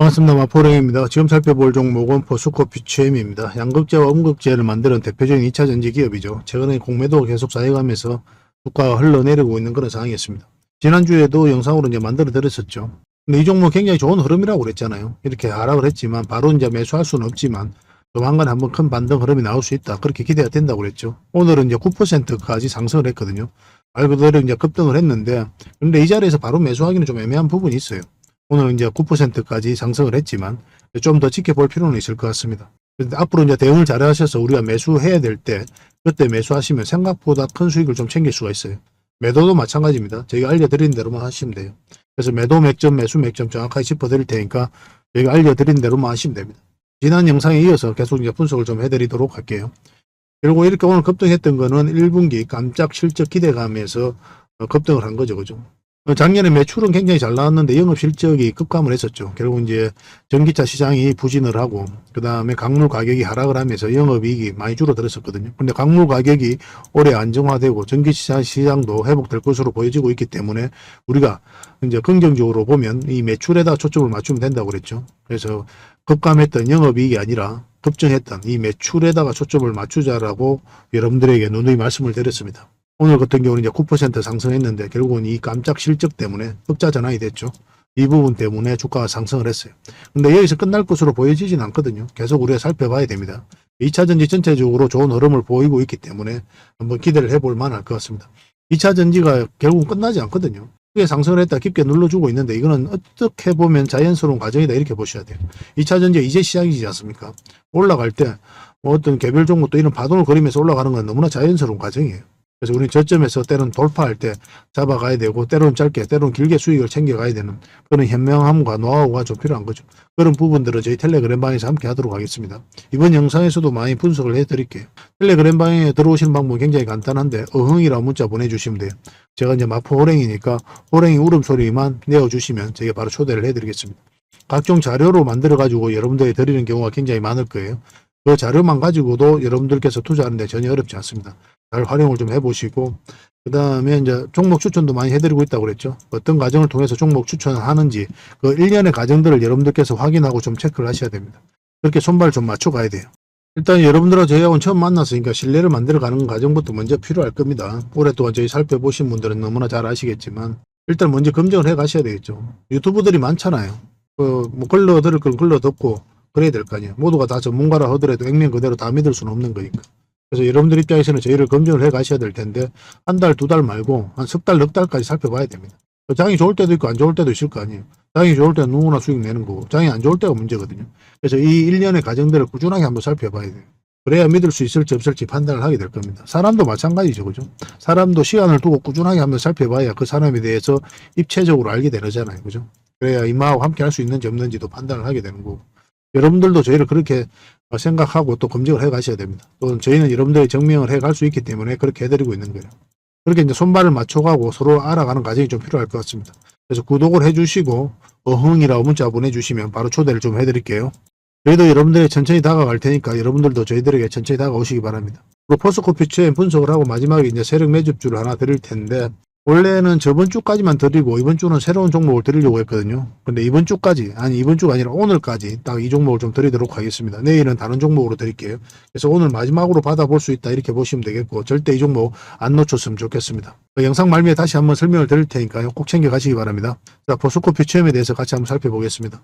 반갑습니다. 마포랭입니다. 지금 살펴볼 종목은 포스코퓨처엠입니다. 양극재와 음극재를 만드는 대표적인 2차전지 기업이죠. 최근에 공매도가 계속 쌓여가면서 주가가 흘러내리고 있는 그런 상황이었습니다. 지난주에도 영상으로 이제 만들어 드렸었죠. 근데 이 종목 굉장히 좋은 흐름이라고 그랬잖아요. 이렇게 하락을 했지만 바로 이제 매수할 수는 없지만 조만간 한번 큰 반등 흐름이 나올 수 있다. 그렇게 기대가 된다고 그랬죠. 오늘은 이제 9%까지 상승을 했거든요. 말 그대로 이제 급등을 했는데, 근데 이 자리에서 바로 매수하기는 좀 애매한 부분이 있어요. 오늘 이제 9%까지 상승을 했지만 좀 더 지켜볼 필요는 있을 것 같습니다. 그런데 앞으로 이제 대응을 잘 하셔서 우리가 매수해야 될 때 그때 매수하시면 생각보다 큰 수익을 좀 챙길 수가 있어요. 매도도 마찬가지입니다. 저희가 알려드린 대로만 하시면 돼요. 그래서 매도 맥점, 매수 맥점 정확하게 짚어드릴 테니까 저희가 알려드린 대로만 하시면 됩니다. 지난 영상에 이어서 계속 이제 분석을 좀 해드리도록 할게요. 그리고 이렇게 오늘 급등했던 거는 1분기 깜짝 실적 기대감에서 급등을 한 거죠. 그죠? 작년에 매출은 굉장히 잘 나왔는데 영업 실적이 급감을 했었죠. 결국 이제 전기차 시장이 부진을 하고 그 다음에 광물 가격이 하락을 하면서 영업이익이 많이 줄어들었었거든요. 근데 광물 가격이 올해 안정화되고 전기차 시장도 회복될 것으로 보여지고 있기 때문에 우리가 이제 긍정적으로 보면 이 매출에다 초점을 맞추면 된다고 그랬죠. 그래서 급감했던 영업이익이 아니라 급증했던 이 매출에다가 초점을 맞추자라고 여러분들에게 누누이 말씀을 드렸습니다. 오늘 같은 경우는 이제 9% 상승했는데 결국은 이 깜짝 실적 때문에 흑자 전환이 됐죠. 이 부분 때문에 주가가 상승을 했어요. 근데 여기서 끝날 것으로 보여지진 않거든요. 계속 우리가 살펴봐야 됩니다. 2차전지 전체적으로 좋은 흐름을 보이고 있기 때문에 한번 기대를 해볼 만할 것 같습니다. 2차전지가 결국은 끝나지 않거든요. 크게 상승을 했다 깊게 눌러주고 있는데 이거는 어떻게 보면 자연스러운 과정이다 이렇게 보셔야 돼요. 2차전지가 이제 시작이지 않습니까? 올라갈 때 뭐 어떤 개별 종목도 이런 파동을 그리면서 올라가는 건 너무나 자연스러운 과정이에요. 그래서 우리 저점에서 때로는 돌파할 때 잡아가야 되고 때로는 짧게 때로는 길게 수익을 챙겨가야 되는 그런 현명함과 노하우가 좀 필요한 거죠. 그런 부분들은 저희 텔레그램 방에서 함께 하도록 하겠습니다. 이번 영상에서도 많이 분석을 해드릴게요. 텔레그램 방에 들어오시는 방법은 굉장히 간단한데 어흥이라고 문자 보내주시면 돼요. 제가 이제 마포 호랭이니까 호랭이 울음소리만 내어주시면 제가 바로 초대를 해드리겠습니다. 각종 자료로 만들어가지고 여러분들이 드리는 경우가 굉장히 많을 거예요. 그 자료만 가지고도 여러분들께서 투자하는데 전혀 어렵지 않습니다. 잘 활용을 좀 해보시고 그 다음에 이제 종목 추천도 많이 해드리고 있다고 그랬죠. 어떤 과정을 통해서 종목 추천을 하는지 그 일련의 과정들을 여러분들께서 확인하고 좀 체크를 하셔야 됩니다. 그렇게 손발 좀 맞춰 가야 돼요. 일단 여러분들과 저희하고는 처음 만났으니까 신뢰를 만들어가는 과정부터 먼저 필요할 겁니다. 오랫동안 저희 살펴보신 분들은 너무나 잘 아시겠지만 일단 먼저 검증을 해 가셔야 되겠죠. 유튜브들이 많잖아요. 뭐 걸러들을 걸 걸러 듣고 그래야 될 거 아니에요. 모두가 다 전문가라 하더라도 액면 그대로 다 믿을 수는 없는 거니까. 그래서 여러분들 입장에서는 저희를 검증을 해 가셔야 될 텐데 한 달, 두 달 말고 한 석 달, 넉 달까지 살펴봐야 됩니다. 장이 좋을 때도 있고 안 좋을 때도 있을 거 아니에요. 장이 좋을 때는 누구나 수익 내는 거고 장이 안 좋을 때가 문제거든요. 그래서 이 일련의 과정들을 꾸준하게 한번 살펴봐야 돼요. 그래야 믿을 수 있을지 없을지 판단을 하게 될 겁니다. 사람도 마찬가지죠. 그죠? 사람도 시간을 두고 꾸준하게 한번 살펴봐야 그 사람에 대해서 입체적으로 알게 되잖아요. 그죠? 그래야 이마하고 함께 할 수 있는지 없는지도 판단을 하게 되는 거고 여러분들도 저희를 그렇게 생각하고 또 검증을 해 가셔야 됩니다. 또 저희는 여러분들이 증명을 해 갈 수 있기 때문에 그렇게 해드리고 있는 거예요. 그렇게 이제 손발을 맞춰가고 서로 알아가는 과정이 좀 필요할 것 같습니다. 그래서 구독을 해주시고 어흥이라고 문자 보내주시면 바로 초대를 좀 해드릴게요. 저희도 여러분들이 천천히 다가갈 테니까 여러분들도 저희들에게 천천히 다가오시기 바랍니다. 그리고 포스코퓨처엠 분석을 하고 마지막에 이제 세력 매집주를 하나 드릴 텐데 원래는 저번 주까지만 드리고 이번 주는 새로운 종목을 드리려고 했거든요. 근데 이번 주까지 아니 이번 주가 아니라 오늘까지 딱 이 종목을 좀 드리도록 하겠습니다. 내일은 다른 종목으로 드릴게요. 그래서 오늘 마지막으로 받아볼 수 있다 이렇게 보시면 되겠고 절대 이 종목 안 놓쳤으면 좋겠습니다. 영상 말미에 다시 한번 설명을 드릴 테니까요. 꼭 챙겨 가시기 바랍니다. 자, 포스코퓨처엠에 대해서 같이 한번 살펴보겠습니다.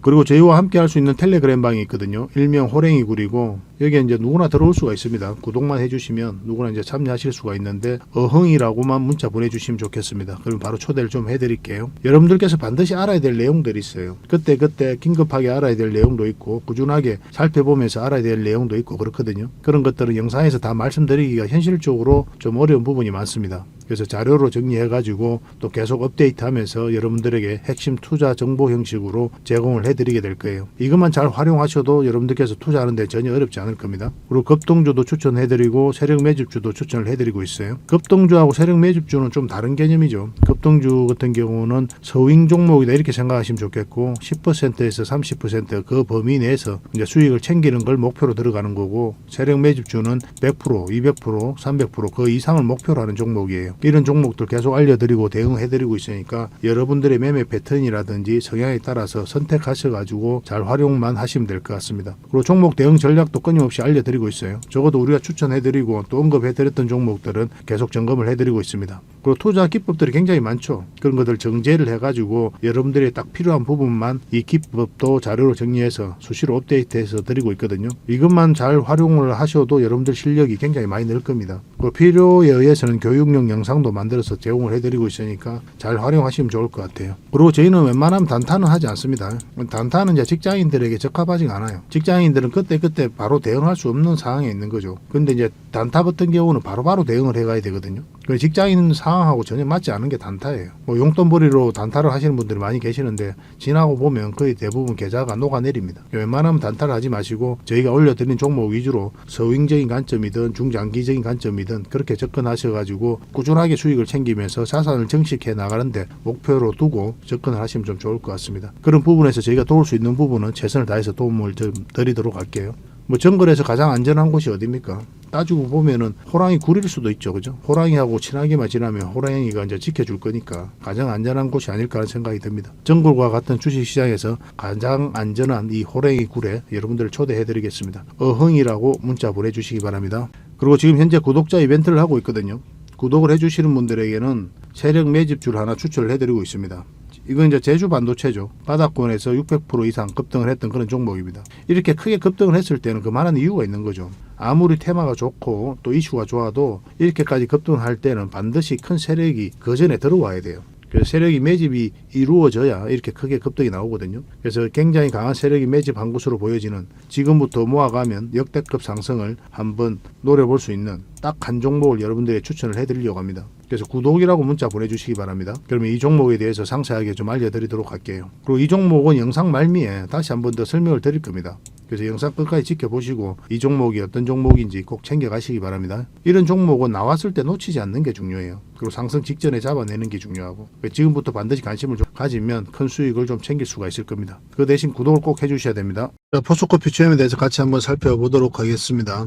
그리고 저희와 함께 할 수 있는 텔레그램 방이 있거든요. 일명 호랭이 굴이고 여기에 이제 누구나 들어올 수가 있습니다. 구독만 해주시면 누구나 이제 참여하실 수가 있는데 어흥이라고만 문자 보내주시면 좋겠습니다. 그럼 바로 초대를 좀 해드릴게요. 여러분들께서 반드시 알아야 될 내용들이 있어요. 그때 긴급하게 알아야 될 내용도 있고 꾸준하게 살펴보면서 알아야 될 내용도 있고 그렇거든요. 그런 것들은 영상에서 다 말씀드리기가 현실적으로 좀 어려운 부분이 많습니다. 그래서 자료로 정리해가지고 또 계속 업데이트하면서 여러분들에게 핵심 투자 정보 형식으로 제공을 해드리게 될 거예요. 이것만 잘 활용하셔도 여러분들께서 투자하는데 전혀 어렵지 않을 겁니다. 그리고 급등주도 추천해드리고 세력 매집주도 추천을 해드리고 있어요. 급등주하고 세력 매집주는 좀 다른 개념이죠. 급등주 같은 경우는 서윙 종목이다 이렇게 생각하시면 좋겠고 10%에서 30% 범위 내에서 이제 수익을 챙기는 걸 목표로 들어가는 거고 세력 매집주는 100%, 200%, 300%그 이상을 목표로 하는 종목이에요. 이런 종목들 계속 알려드리고 대응해드리고 있으니까 여러분들의 매매 패턴이라든지 성향에 따라서 선택하셔가지고 잘 활용만 하시면 될 것 같습니다. 그리고 종목 대응 전략도 끊임없이 알려드리고 있어요. 적어도 우리가 추천해드리고 또 언급해드렸던 종목들은 계속 점검을 해드리고 있습니다. 그리고 투자 기법들이 굉장히 많죠. 그런 것들 정제를 해가지고 여러분들이 딱 필요한 부분만 이 기법도 자료로 정리해서 수시로 업데이트해서 드리고 있거든요. 이것만 잘 활용을 하셔도 여러분들 실력이 굉장히 많이 늘 겁니다. 그리고 필요에 의해서는 교육용 영상도 만들어서 제공을 해드리고 있으니까 잘 활용하시면 좋을 것 같아요. 그리고 저희는 웬만하면 단타는 하지 않습니다. 단타는 이제 직장인들에게 적합하지 않아요. 직장인들은 그때그때 바로 대응할 수 없는 상황에 있는 거죠. 근데 이제 단타 같은 경우는 바로바로 대응을 해가야 되거든요. 직장인 상황하고 전혀 맞지 않은 게 단타예요. 뭐 용돈벌이로 단타를 하시는 분들이 많이 계시는데 지나고 보면 거의 대부분 계좌가 녹아내립니다. 웬만하면 단타를 하지 마시고 저희가 올려드린 종목 위주로 서윙적인 관점이든 중장기적인 관점이든 그렇게 접근하셔가지고 꾸준하게 수익을 챙기면서 자산을 정식해 나가는데 목표로 두고 접근을 하시면 좀 좋을 것 같습니다. 그런 부분에서 저희가 도울 수 있는 부분은 최선을 다해서 도움을 좀 드리도록 할게요. 뭐 정글에서 가장 안전한 곳이 어디입니까? 따지고 보면은 호랑이 굴일 수도 있죠. 그죠? 호랑이하고 친하게만 지나면 호랑이가 이제 지켜줄 거니까 가장 안전한 곳이 아닐까 하는 생각이 듭니다. 정글과 같은 주식시장에서 가장 안전한 이 호랑이 굴에 여러분들을 초대해 드리겠습니다. 어흥이라고 문자 보내주시기 바랍니다. 그리고 지금 현재 구독자 이벤트를 하고 있거든요. 구독을 해주시는 분들에게는 세력 매집줄 하나 추천을 해드리고 있습니다. 이건 이제 제주 반도체죠. 바닥권에서 600% 이상 급등을 했던 그런 종목입니다. 이렇게 크게 급등을 했을 때는 그만한 이유가 있는 거죠. 아무리 테마가 좋고 또 이슈가 좋아도 이렇게까지 급등을 할 때는 반드시 큰 세력이 그 전에 들어와야 돼요. 그래서 세력이 매집이 이루어져야 이렇게 크게 급등이 나오거든요. 그래서 굉장히 강한 세력이 매집한 것으로 보여지는 지금부터 모아가면 역대급 상승을 한번 노려볼 수 있는 딱 한 종목을 여러분들에게 추천을 해드리려고 합니다. 그래서 구독이라고 문자 보내주시기 바랍니다. 그러면 이 종목에 대해서 상세하게 좀 알려드리도록 할게요. 그리고 이 종목은 영상 말미에 다시 한번 더 설명을 드릴 겁니다. 그래서 영상 끝까지 지켜보시고 이 종목이 어떤 종목인지 꼭 챙겨가시기 바랍니다. 이런 종목은 나왔을 때 놓치지 않는 게 중요해요. 그리고 상승 직전에 잡아내는 게 중요하고 지금부터 반드시 관심을 좀 가지면 큰 수익을 좀 챙길 수가 있을 겁니다. 그 대신 구독을 꼭 해주셔야 됩니다. 자, 포스코피 취임에 대해서 같이 한번 살펴보도록 하겠습니다.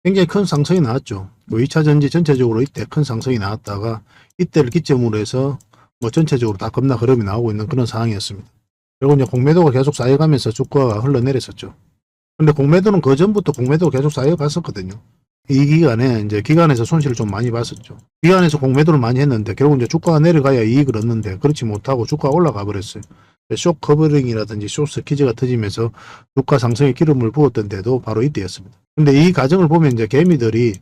굉장히 큰 상승이 나왔죠. 2차 전지 전체적으로 이때 큰 상승이 나왔다가 이때를 기점으로 해서 뭐 전체적으로 다 겁나 흐름이 나오고 있는 그런 상황이었습니다. 그리고 이제 공매도가 계속 쌓여가면서 주가가 흘러내렸었죠. 근데 공매도는 그 전부터 공매도가 계속 쌓여갔었거든요. 이 기간에 이제 기간에서 손실을 좀 많이 봤었죠. 기간에서 공매도를 많이 했는데 결국 이제 주가가 내려가야 이익을 얻는데 그렇지 못하고 주가가 올라가 버렸어요. 쇼 커버링이라든지 쇼 스퀴즈가 터지면서 주가 상승에 기름을 부었던 데도 바로 이때였습니다. 근데 이 과정을 보면 이제 개미들이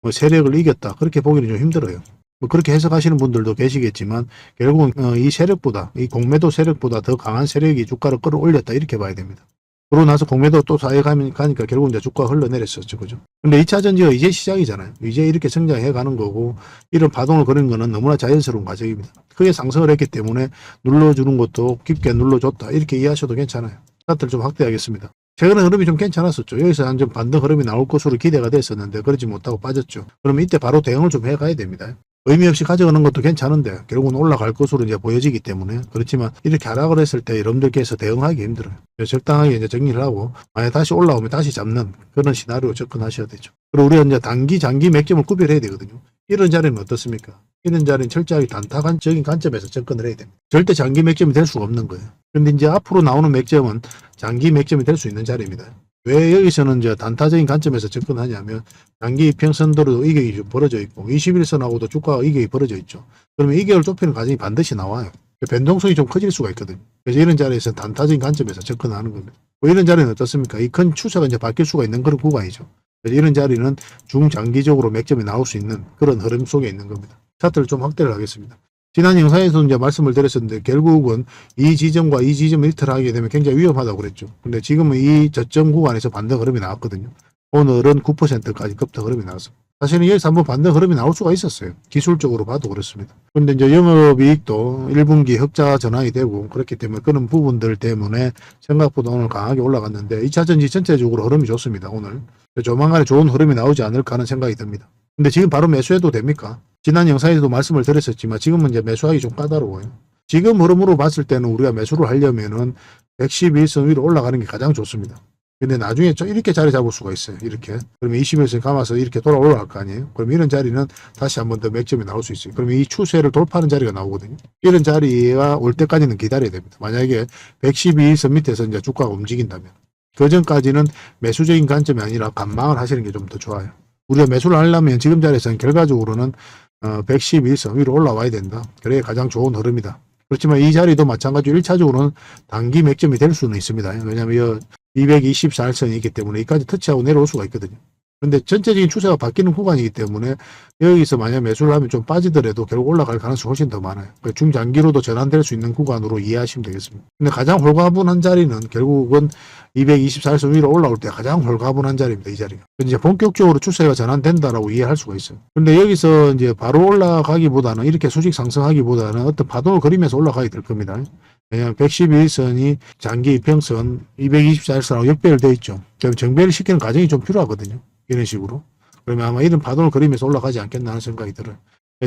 뭐 세력을 이겼다 그렇게 보기는 좀 힘들어요. 뭐 그렇게 해석하시는 분들도 계시겠지만 결국은 이 세력보다 이 공매도 세력보다 더 강한 세력이 주가를 끌어올렸다 이렇게 봐야 됩니다. 그러고 나서 공매도 또 쌓여가니까 결국 이제 주가가 흘러내렸었죠. 그죠? 근데 2차 전지가 이제 시작이잖아요. 이제 이렇게 성장해 가는 거고 이런 파동을 거는 거는 너무나 자연스러운 과정입니다. 크게 상승을 했기 때문에 눌러주는 것도 깊게 눌러줬다 이렇게 이해하셔도 괜찮아요. 차트를 좀 확대하겠습니다. 최근에 흐름이 좀 괜찮았었죠. 여기서 한 좀 반등 흐름이 나올 것으로 기대가 됐었는데 그러지 못하고 빠졌죠. 그러면 이때 바로 대응을 좀 해가야 됩니다. 의미 없이 가져가는 것도 괜찮은데 결국은 올라갈 것으로 이제 보여지기 때문에 그렇지만 이렇게 하락을 했을 때 여러분들께서 대응하기 힘들어요. 적당하게 이제 정리를 하고 만약 다시 올라오면 다시 잡는 그런 시나리오 접근하셔야 되죠. 그리고 우리가 이제 단기, 장기 맥점을 구별해야 되거든요. 이런 자리는 어떻습니까? 이런 자리는 철저하게 단타적인 관점에서 접근을 해야 됩니다. 절대 장기 맥점이 될 수가 없는 거예요. 그런데 이제 앞으로 나오는 맥점은 장기 맥점이 될 수 있는 자리입니다. 왜 여기서는 이제 단타적인 관점에서 접근하냐면 장기 이평선도로 이격이 좀 벌어져 있고 21선하고도 주가가 이격이 벌어져 있죠. 그러면 이격을 좁히는 과정이 반드시 나와요. 변동성이 좀 커질 수가 있거든요. 그래서 이런 자리에서 단타적인 관점에서 접근하는 겁니다. 뭐 이런 자리는 어떻습니까? 이 큰 추세가 이제 바뀔 수가 있는 그런 구간이죠. 그래서 이런 자리는 중장기적으로 맥점이 나올 수 있는 그런 흐름 속에 있는 겁니다. 차트를 좀 확대를 하겠습니다. 지난 영상에서 이제 말씀을 드렸었는데 결국은 이 지점과 이 지점을 일탈을 하게 되면 굉장히 위험하다고 그랬죠. 근데 지금은 이 저점 구간에서 반등 흐름이 나왔거든요. 오늘은 9%까지 급등 흐름이 나왔습니다. 사실은 여기서 한번 반등 흐름이 나올 수가 있었어요. 기술적으로 봐도 그렇습니다. 그런데 이제 영업이익도 1분기 흑자 전환이 되고 그렇기 때문에 그런 부분들 때문에 생각보다 오늘 강하게 올라갔는데 2차 전지 전체적으로 흐름이 좋습니다. 오늘 조만간에 좋은 흐름이 나오지 않을까 하는 생각이 듭니다. 근데 지금 바로 매수해도 됩니까? 지난 영상에서도 말씀을 드렸었지만 지금은 이제 매수하기 좀 까다로워요. 지금 흐름으로 봤을 때는 우리가 매수를 하려면은 111선 위로 올라가는 게 가장 좋습니다. 근데 나중에 이렇게 자리 잡을 수가 있어요. 이렇게. 그러면 21선 감아서 이렇게 돌아 올라갈 거 아니에요. 그럼 이런 자리는 다시 한 번 더 맥점이 나올 수 있어요. 그러면 이 추세를 돌파하는 자리가 나오거든요. 이런 자리가 올 때까지는 기다려야 됩니다. 만약에 112일선 밑에서 이제 주가가 움직인다면 그 전까지는 매수적인 관점이 아니라 관망을 하시는 게 좀 더 좋아요. 우리가 매수를 하려면 지금 자리에서는 결과적으로는 111선 위로 올라와야 된다. 그래야 가장 좋은 흐름이다. 그렇지만 이 자리도 마찬가지로 1차적으로는 단기 맥점이 될 수는 있습니다. 왜냐하면 224일선이 있기 때문에 여기까지 터치하고 내려올 수가 있거든요. 그런데 전체적인 추세가 바뀌는 구간이기 때문에 여기서 만약 매수를 하면 좀 빠지더라도 결국 올라갈 가능성이 훨씬 더 많아요. 중장기로도 전환될 수 있는 구간으로 이해하시면 되겠습니다. 근데 가장 홀가분한 자리는 결국은 224일선 위로 올라올 때 가장 홀가분한 자리입니다. 이 자리가. 이제 본격적으로 추세가 전환된다라고 이해할 수가 있어요. 근데 여기서 이제 바로 올라가기보다는 이렇게 수직 상승하기보다는 어떤 파동을 그리면서 올라가게 될 겁니다. 왜냐하면 111선이 장기 이평선 224일선하고 역배열되어 있죠. 그럼 정배를 시키는 과정이 좀 필요하거든요. 이런 식으로. 그러면 아마 이런 파동을 그리면서 올라가지 않겠나 하는 생각이 들어요.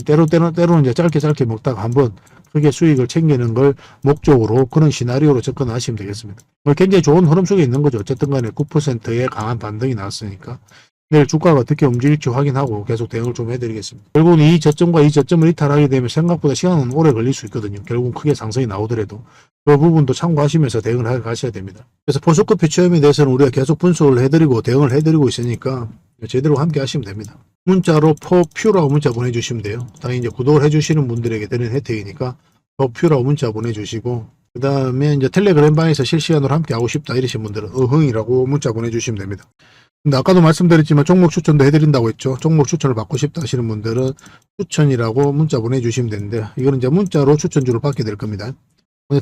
때로는 이제 짧게 먹다가 한번 크게 수익을 챙기는 걸 목적으로 그런 시나리오로 접근하시면 되겠습니다. 굉장히 좋은 흐름 속에 있는 거죠. 어쨌든 간에 9%의 강한 반등이 나왔으니까. 내일 주가가 어떻게 움직일지 확인하고 계속 대응을 좀 해드리겠습니다. 결국은 이 저점과 이 저점을 이탈하게 되면 생각보다 시간은 오래 걸릴 수 있거든요. 결국은 크게 상승이 나오더라도 그 부분도 참고하시면서 대응을 해 가셔야 됩니다. 그래서 포스코피 체험에 대해서는 우리가 계속 분석을 해드리고 대응을 해드리고 있으니까 제대로 함께 하시면 됩니다. 문자로 포퓨라고 문자 보내주시면 돼요. 당연히 이제 구독을 해주시는 분들에게 드리는 혜택이니까 포퓨라고 문자 보내주시고 그 다음에 이제 텔레그램 방에서 실시간으로 함께 하고 싶다 이러신 분들은 어흥이라고 문자 보내주시면 됩니다. 근데 아까도 말씀드렸지만 종목 추천도 해드린다고 했죠. 종목 추천을 받고 싶다 하시는 분들은 추천이라고 문자 보내주시면 되는데 이거는 이제 문자로 추천주를 받게 될 겁니다.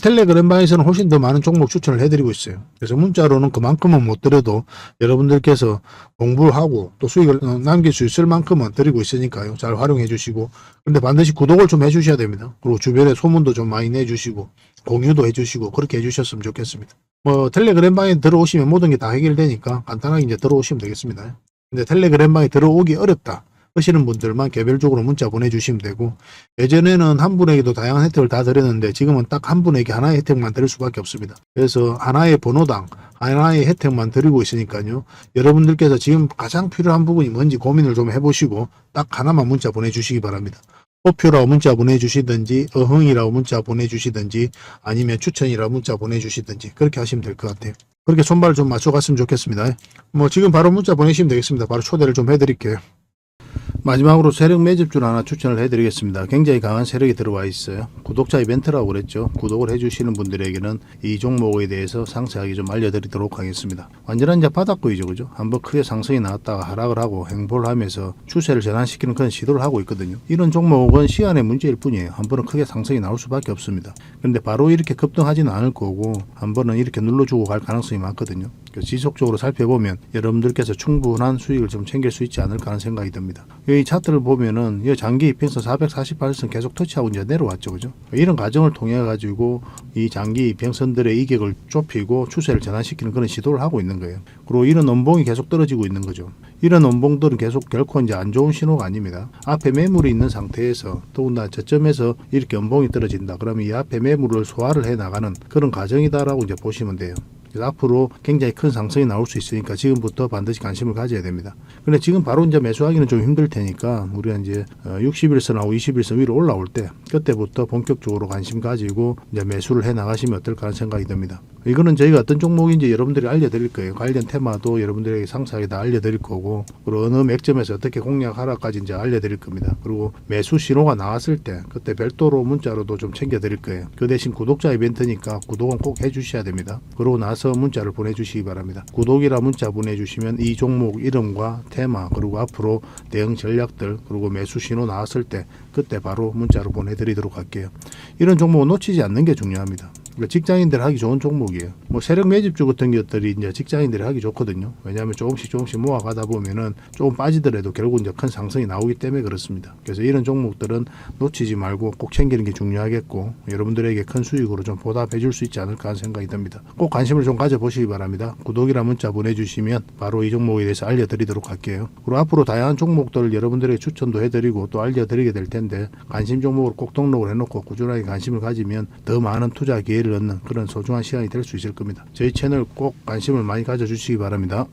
텔레그램방에서는 훨씬 더 많은 종목 추천을 해드리고 있어요. 그래서 문자로는 그만큼은 못 드려도 여러분들께서 공부를 하고 또 수익을 남길 수 있을 만큼은 드리고 있으니까요. 잘 활용해 주시고 그런데 반드시 구독을 좀 해주셔야 됩니다. 그리고 주변에 소문도 좀 많이 내주시고 공유도 해주시고 그렇게 해주셨으면 좋겠습니다. 텔레그램방에 들어오시면 모든 게 다 해결되니까 간단하게 이제 들어오시면 되겠습니다. 근데 텔레그램방에 들어오기 어렵다 하시는 분들만 개별적으로 문자 보내주시면 되고 예전에는 한 분에게도 다양한 혜택을 다 드렸는데 지금은 딱 한 분에게 하나의 혜택만 드릴 수밖에 없습니다. 그래서 하나의 번호당 하나의 혜택만 드리고 있으니까요. 여러분들께서 지금 가장 필요한 부분이 뭔지 고민을 좀 해보시고 딱 하나만 문자 보내주시기 바랍니다. 포표라고 문자 보내주시든지 어흥이라고 문자 보내주시든지 아니면 추천이라고 문자 보내주시든지 그렇게 하시면 될 것 같아요. 그렇게 손발을 좀 맞춰갔으면 좋겠습니다. 지금 바로 문자 보내시면 되겠습니다. 바로 초대를 좀 해드릴게요. 마지막으로 세력 매집주를 하나 추천을 해드리겠습니다. 굉장히 강한 세력이 들어와 있어요. 구독자 이벤트라고 그랬죠. 구독을 해주시는 분들에게는 이 종목에 대해서 상세하게 좀 알려드리도록 하겠습니다. 완전한 이제 바닥구이죠, 그죠? 한번 크게 상승이 나왔다가 하락을 하고 횡보를 하면서 추세를 전환시키는 그런 시도를 하고 있거든요. 이런 종목은 시간의 문제일 뿐이에요. 한 번은 크게 상승이 나올 수밖에 없습니다. 그런데 바로 이렇게 급등하지는 않을 거고 한 번은 이렇게 눌러주고 갈 가능성이 많거든요. 지속적으로 살펴보면 여러분들께서 충분한 수익을 좀 챙길 수 있지 않을까 하는 생각이 듭니다. 이 차트를 보면은 이 장기 이평선 448선 계속 터치하고 이제 내려왔죠, 그죠? 이런 과정을 통해 가지고 이 장기 이평선들의 이격을 좁히고 추세를 전환시키는 그런 시도를 하고 있는 거예요. 그리고 이런 원봉이 계속 떨어지고 있는 거죠. 이런 원봉들은 계속 결코 이제 안 좋은 신호가 아닙니다. 앞에 매물이 있는 상태에서 더군다나 저점에서 이렇게 원봉이 떨어진다. 그러면 이 앞에 매물을 소화를 해 나가는 그런 과정이다라고 이제 보시면 돼요. 그래서 앞으로 굉장히 큰 상승이 나올 수 있으니까 지금부터 반드시 관심을 가져야 됩니다. 근데 지금 바로 이제 매수하기는 좀 힘들 테니까 우리가 이제 60일선하고 20일선 위로 올라올 때 그때부터 본격적으로 관심 가지고 이제 매수를 해 나가시면 어떨까 하는 생각이 듭니다. 이거는 저희가 어떤 종목인지 여러분들이 알려드릴 거예요. 관련 테마도 여러분들에게 상세하게 다 알려드릴 거고 그리고 어느 맥점에서 어떻게 공략하라까지 이제 알려드릴 겁니다. 그리고 매수 신호가 나왔을 때 그때 별도로 문자로도 좀 챙겨드릴 거예요. 그 대신 구독자 이벤트니까 구독은 꼭 해주셔야 됩니다. 그러고 나서 문자를 보내주시기 바랍니다. 구독이라 문자 보내주시면 이 종목 이름과 테마 그리고 앞으로 대응 전략들 그리고 매수 신호 나왔을 때 그때 바로 문자로 보내드리도록 할게요. 이런 종목은 놓치지 않는 게 중요합니다. 직장인들 하기 좋은 종목이에요. 세력 매집주 같은 것들이 이제 직장인들이 하기 좋거든요. 왜냐하면 조금씩 모아가다 보면은 조금 빠지더라도 결국 이제 큰 상승이 나오기 때문에 그렇습니다. 그래서 이런 종목들은 놓치지 말고 꼭 챙기는 게 중요하겠고 여러분들에게 큰 수익으로 좀 보답해 줄 수 있지 않을까 하는 생각이 듭니다. 꼭 관심을 좀 가져보시기 바랍니다. 구독이라 문자 보내주시면 바로 이 종목에 대해서 알려드리도록 할게요. 그리고 앞으로 다양한 종목들을 여러분들에게 추천도 해드리고 또 알려드리게 될 텐데 관심 종목으로 꼭 등록을 해놓고 꾸준하게 관심을 가지면 더 많은 투자 기회를 지혜를 얻는 그런 소중한 시간이 될 수 있을 겁니다. 저희 채널 꼭 관심을 많이 가져주시기 바랍니다.